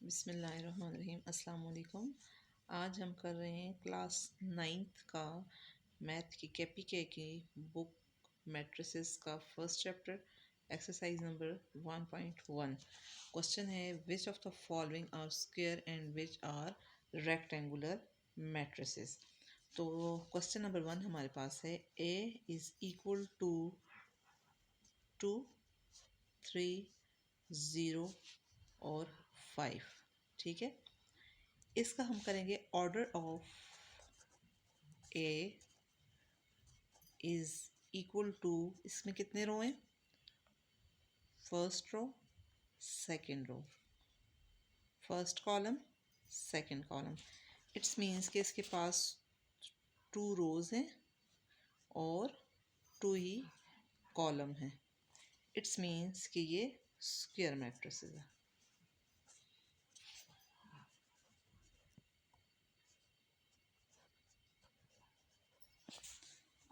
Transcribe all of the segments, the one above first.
बिस्मिल्लाहिर्रहमानिर्रहीम। अस्सलाम वालेकुम। आज हम कर रहे हैं क्लास 9th का मैथ की KPK की बुक मैट्रिसेस का first chapter exercise number 1.1। Question है which of the following are square and which are rectangular matrices. तो क्वेश्चन नंबर 1 हमारे पास है A इज़ इक्वल टू 2, 3, 0 और 5। ठीक है, इसका हम करेंगे order of A is equal to, इसमें कितने रो हैं? First row, second row, first column, second column. It's means कि इसके पास 2 रोज हैं और 2 ही कॉलम हैं। इट्स मीन्स कि ये स्क्वायर मैट्रिक्स है।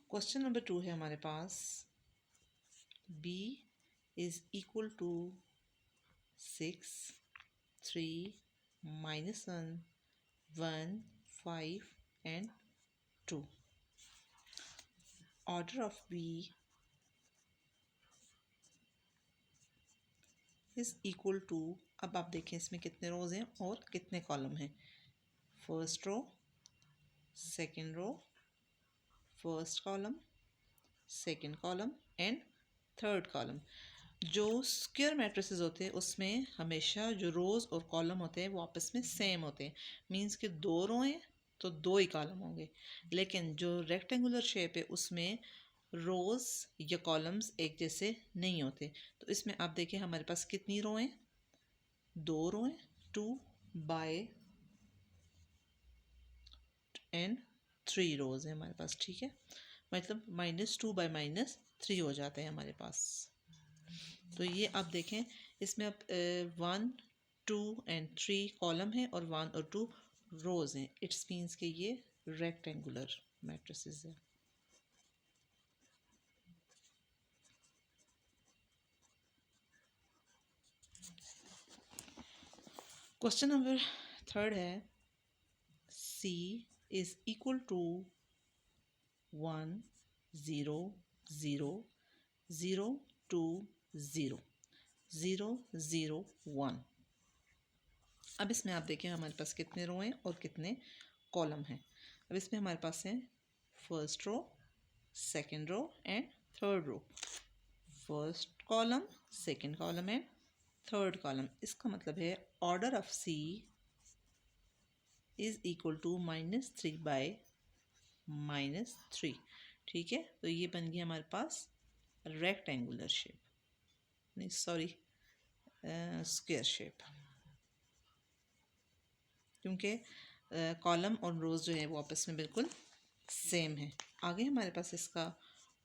क्वेश्चन नंबर 2 है हमारे पास B is equal to 6, 3, -1, 1, 5 and 2. Order of B is equal to, अब आप देखें इसमें कितने रोज हैं और कितने कॉलम हैं। First row, second row, first column, second column and third column. जो स्क्वायर मैट्रिसेस होते हैं उसमें हमेशा जो रोज़ और कॉलम होते हैं वो आपस में सेम होते हैं। मींस कि 2 रो हैं तो 2 ही कॉलम होंगे। लेकिन जो रेक्टेंगुलर शेप है उसमें रोज़ या कॉलम्स एक जैसे नहीं होते। तो इसमें आप देखिए हमारे पास कितनी रो हैं? 2 रो हैं, 2 बाय एंड 3 रोज़ हैं हमारे पास। ठीक है, मतलब -2 बाय -3 हो जाते हैं हमारे पास। तो ये आप देखें इसमें अब 1, 2 एंड 3 कॉलम है और 1 और 2 रोज हैं। इट्स मीन्स कि ये रेक्टेंगुलर मैट्रिसेस है। क्वेश्चन नंबर 3 है C इज इक्वल टू 1, 0, 0, 0, 2, 0, 0, 0, 1। अब इसमें आप देखें हमारे पास कितने रो हैं और कितने कॉलम हैं। अब इसमें हमारे पास है first row, second row and third row. First column, second column and third column. इसका मतलब है order of C is equal to -3 by -3। ठीक है, तो ये बन गया हमारे पास रेक्टेंगुलर शेप, नहीं सॉरी स्क्वायर शेप, क्योंकि कॉलम और रोज जो है वो आपस में बिल्कुल सेम है। आगे हमारे पास इसका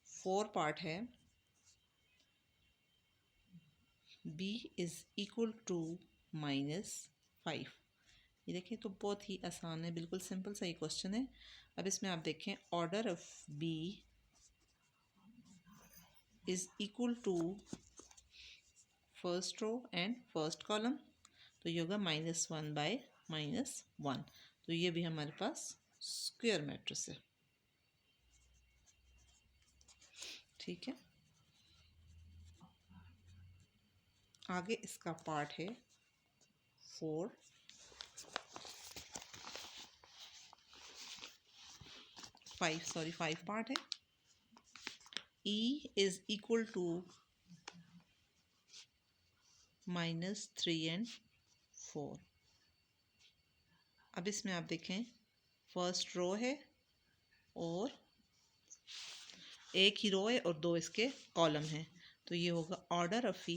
4 पार्ट है। B is equal to -5। ये देखिए तो बहुत ही आसान है, बिल्कुल सिंपल सा ही क्वेश्चन है। अब इसमें आप देखें order of B is equal to first row and first column. तो ये होगा -1 बाय -1। तो ये भी हमारे पास स्क्वायर मैट्रिक्स है। ठीक है, आगे इसका पार्ट है 4। 5 पार्ट है। E is equal to -3 and 4। अब इसमें आप देखें फर्स्ट रो है और एक ही रो है और 2 इसके कॉलम हैं। तो ये होगा order of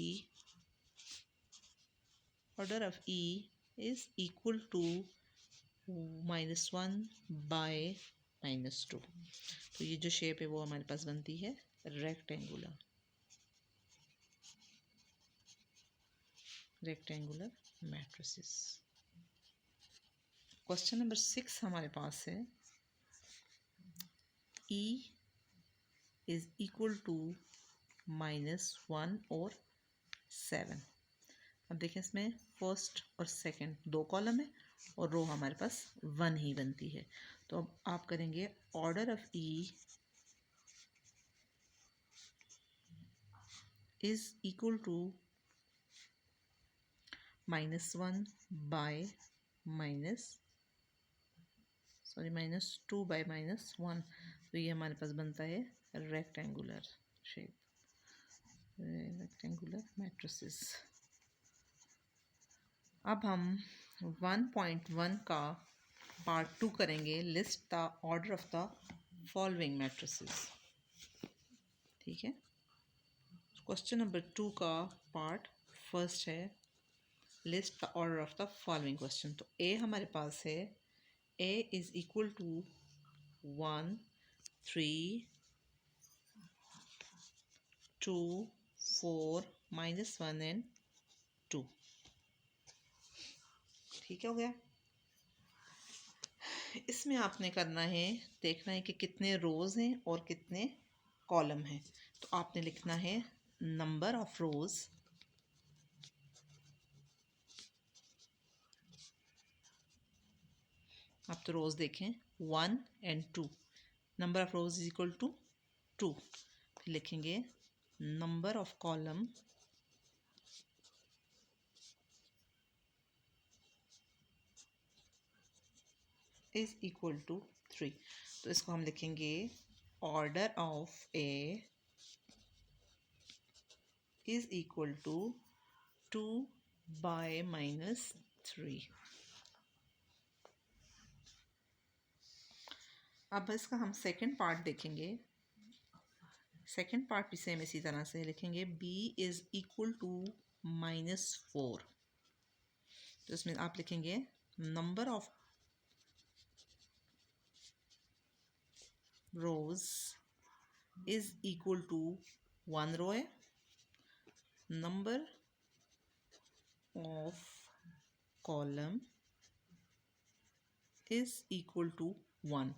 E is equal to -1 by -2। तो ये जो शेप है वो हमारे पास बनती है रेक्टेंगुलर मैट्रिसेस। क्वेश्चन नंबर 6 हमारे पास है E इज इक्वल टू -1 और 7। अब देखें इसमें फर्स्ट और सेकंड दो कॉलम है और रो हमारे पास 1 ही बनती है। तो अब आप करेंगे order of E is equal to -1 by -2 by -1। तो ये हमारे पास बनता है रेक्टेंगुलर शेप, रेक्टेंगुलर मैट्रिसेस। अब हम 1.1 का पार्ट 2 करेंगे, list the order of the following matrices. ठीक है, क्वेश्चन नंबर 2 का पार्ट फर्स्ट है, list the order of the following question. तो ए हमारे पास है, ए इज इक्वल टू 1 3 2 4 -1 एंड 2। ठीक हो गया। इसमें आपने करना है, देखना है कि कितने रोज हैं और कितने कॉलम हैं। तो आपने लिखना है नंबर ऑफ रोज, आप तो रोज देखें 1 and 2, number of rows is equal to 2। फिर लिखेंगे number of column is equal to 3। तो इसको हम लिखेंगे order of A is equal to 2 by -3। अब इसका हम सेकंड पार्ट देखेंगे। सेकंड पार्ट भी सेम इसी तरह से लिखेंगे, b इज इक्वल टू -4। तो इसमें आप लिखेंगे number of rows is equal to 1 row है, number of column is equal to 1।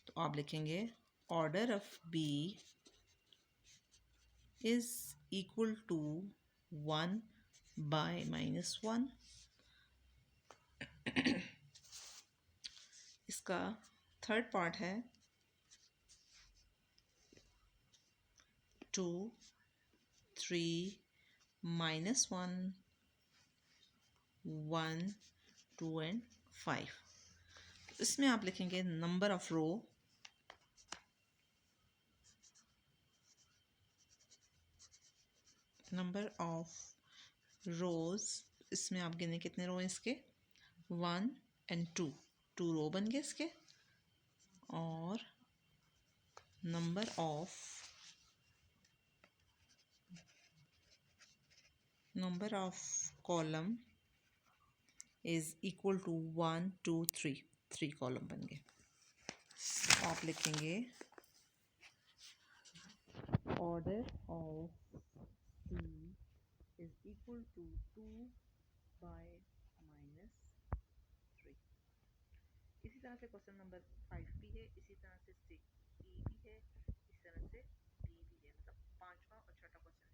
तो आप लिखेंगे order of B is equal to 1 by -1। इसका थर्ड पार्ट है 2 3 -1 1 2 एंड 5। इसमें आप लिखेंगे number of row, number of rows, इसमें आप गिने कितने रो हैं इसके 1 एंड 2 रो बन गए इसके, और number of column is equal to 1 2 3 column बन गए। तो आप लिखेंगे order of C is equal to 2 by -3। इसी तरह से क्वेश्चन नंबर 5 भी है, इसी तरह से ई भी है, इस तरह से डी भी है। मतलब पांचवा और छठा क्वेश्चन